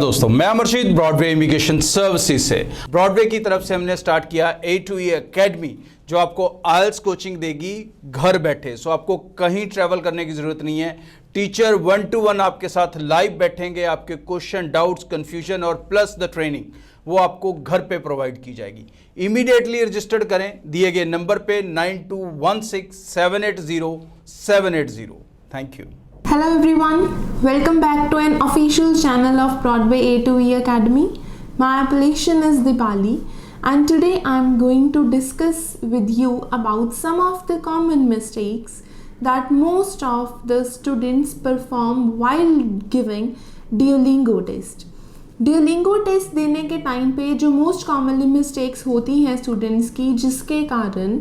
दोस्तों मैं अमरशीद Broadway immigration services से ब्रॉडवे की तरफ से हमने स्टार्ट किया A2E एकेडमी जो आपको आइल्स कोचिंग देगी घर बैठे। सो आपको कहीं ट्रैवल करने की जरूरत नहीं है। टीचर 1-to-1 आपके साथ लाइव बैठेंगे, आपके क्वेश्चन, डाउट्स, कंफ्यूजन और प्लस द ट्रेनिंग वो आपको घर पे प्रोवाइड की जाएगी। इमीडिएटली रजिस्टर्ड करें दिए गए नंबर पे 9216780780। Thank you. Hello everyone, welcome back to an official channel of Broadway A2E Academy. My appellation is Dipali and today I am going to discuss with you about some of the common mistakes that most of the students perform while giving Duolingo test. Duolingo test देने के time पे जो most commonly mistakes होती हैं students की, जिसके कारण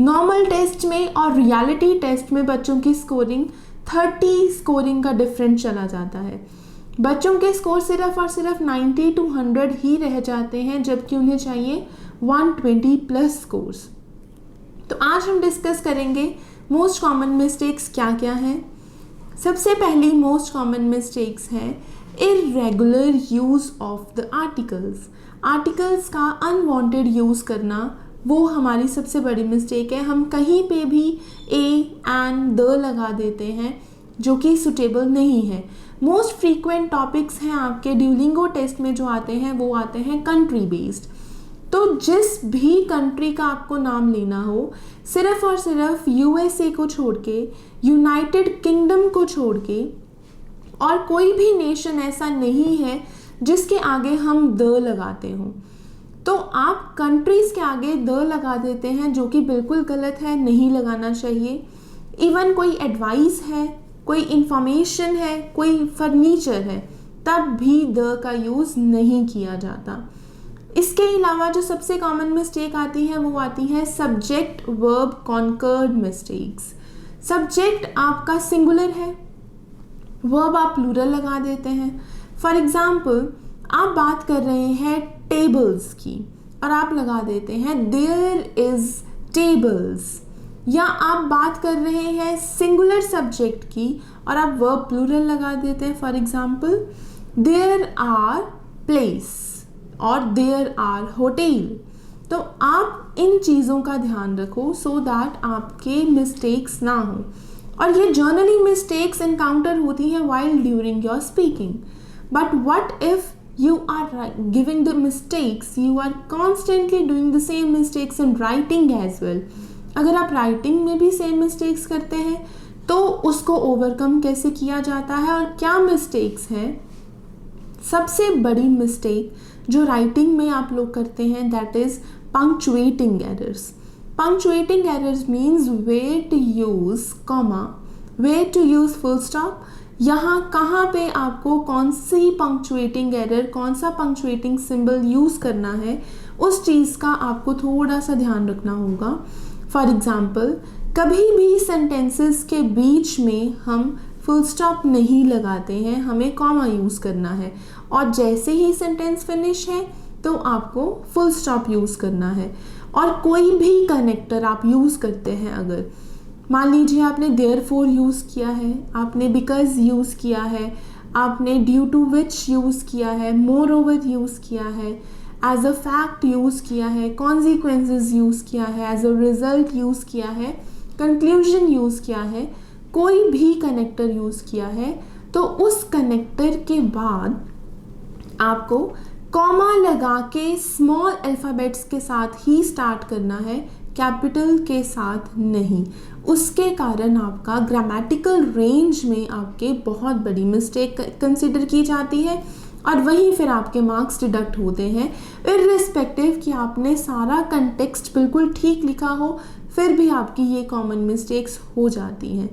normal test में और रियलिटी टेस्ट में बच्चों की स्कोरिंग 30 स्कोरिंग का डिफरेंस चला जाता है। बच्चों के स्कोर सिर्फ और सिर्फ 90 to 100 ही रह जाते हैं, जबकि उन्हें चाहिए 120 प्लस स्कोर्स। तो आज हम डिस्कस करेंगे मोस्ट कॉमन मिस्टेक्स क्या क्या हैं। सबसे पहली मोस्ट कॉमन मिस्टेक्स है irregular use of the articles. Articles का अनवांटेड यूज़ करना वो हमारी सबसे बड़ी मिस्टेक है। हम कहीं पे भी ए एंड द लगा देते हैं जो कि सुटेबल नहीं है। मोस्ट फ्रीक्वेंट टॉपिक्स हैं आपके ड्यूलिंगो टेस्ट में जो आते हैं वो आते हैं कंट्री बेस्ड। तो जिस भी कंट्री का आपको नाम लेना हो, सिर्फ और सिर्फ यूएसए को छोड़ के, यूनाइटेड किंगडम को छोड़ के और कोई भी नेशन ऐसा नहीं है जिसके आगे हम द लगाते हों। तो आप कंट्रीज़ के आगे द लगा देते हैं जो कि बिल्कुल गलत है, नहीं लगाना चाहिए। इवन कोई एडवाइस है, कोई इंफॉर्मेशन है, कोई फर्नीचर है, तब भी द का यूज़ नहीं किया जाता। इसके अलावा जो सबसे कॉमन मिस्टेक आती है वो आती है subject verb concord mistakes. Subject आपका सिंगुलर है, वर्ब आप प्लूरल लगा देते हैं। फॉर एग्जाम्पल आप बात कर रहे हैं टेबल्स की और आप लगा देते हैं देयर इज टेबल्स, या आप बात कर रहे हैं सिंगुलर सब्जेक्ट की और आप वर्ब प्लूरल लगा देते हैं। For example there are place और देयर आर होटल। तो आप इन चीज़ों का ध्यान रखो सो दैट आपके मिस्टेक्स ना हो। और ये जर्नली मिस्टेक्स इनकाउंटर होती हैं while during your speaking. But what if you are giving the mistakes, you are constantly doing the same mistakes in writing as well। अगर आप राइटिंग में भी सेम मिस्टेक्स करते हैं तो उसको ओवरकम कैसे किया जाता है और क्या मिस्टेक्स हैं। सबसे बड़ी मिस्टेक जो राइटिंग में आप लोग करते हैं that is punctuating errors. Punctuating errors means where to use comma, where to use full stop, यहाँ कहाँ पे आपको कौन सी पंक्चुएटिंग एरर, कौन सा पंक्चुएटिंग सिंबल यूज़ करना है, उस चीज़ का आपको थोड़ा सा ध्यान रखना होगा। फॉर एग्ज़ाम्पल कभी भी सेंटेंसेस के बीच में हम फुल स्टॉप नहीं लगाते हैं, हमें कॉमा यूज़ करना है। और जैसे ही सेंटेंस फिनिश है तो आपको फुल स्टॉप यूज़ करना है। और कोई भी कनेक्टर आप यूज़ करते हैं, अगर मान लीजिए आपने देयरफॉर यूज़ किया है, आपने बिकॉज यूज़ किया है, आपने ड्यू टू विच यूज़ किया है, मोर ओवर यूज़ किया है, एज अ फैक्ट यूज़ किया है, कॉन्सिक्वेंसेस यूज़ किया है, एज अ रिजल्ट यूज़ किया है, कंक्लूजन यूज़ किया है, कोई भी कनेक्टर यूज़ किया है, तो उस कनेक्टर के बाद आपको कॉमा लगा के स्मॉल अल्फ़ाबेट्स के साथ ही स्टार्ट करना है, कैपिटल के साथ नहीं। उसके कारण आपका ग्रामेटिकल रेंज में आपके बहुत बड़ी मिस्टेक कंसिडर की जाती है और वहीं फिर आपके मार्क्स डिडक्ट होते हैं, इर्रिस्पेक्टिव कि आपने सारा कंटेक्स्ट बिल्कुल ठीक लिखा हो, फिर भी आपकी ये कॉमन मिस्टेक्स हो जाती हैं।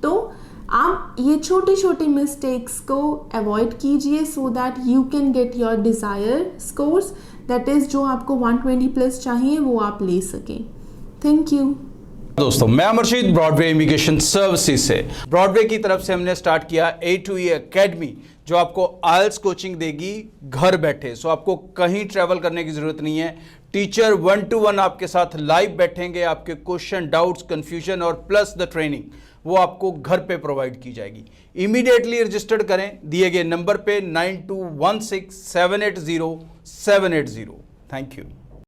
तो आप ये छोटी छोटी मिस्टेक्स को अवॉइड कीजिए so that you can get your desire scores, that is जो आपको 120 प्लस चाहिए वो आप ले सकें। Thank you. दोस्तों मैं अमरशीद ब्रॉडवे इमिग्रेशन सर्विसेज से ब्रॉडवे की तरफ से हमने स्टार्ट किया A2E एकेडमी जो आपको आइल्स कोचिंग देगी घर बैठे। सो आपको कहीं ट्रैवल करने की जरूरत नहीं है। टीचर 1-to-1 आपके साथ लाइव बैठेंगे, आपके क्वेश्चन, डाउट्स, कंफ्यूजन और प्लस द ट्रेनिंग वो आपको घर पे प्रोवाइड की जाएगी। इमीडिएटली रजिस्टर्ड करें दिए गए नंबर पे 9216780780। Thank you.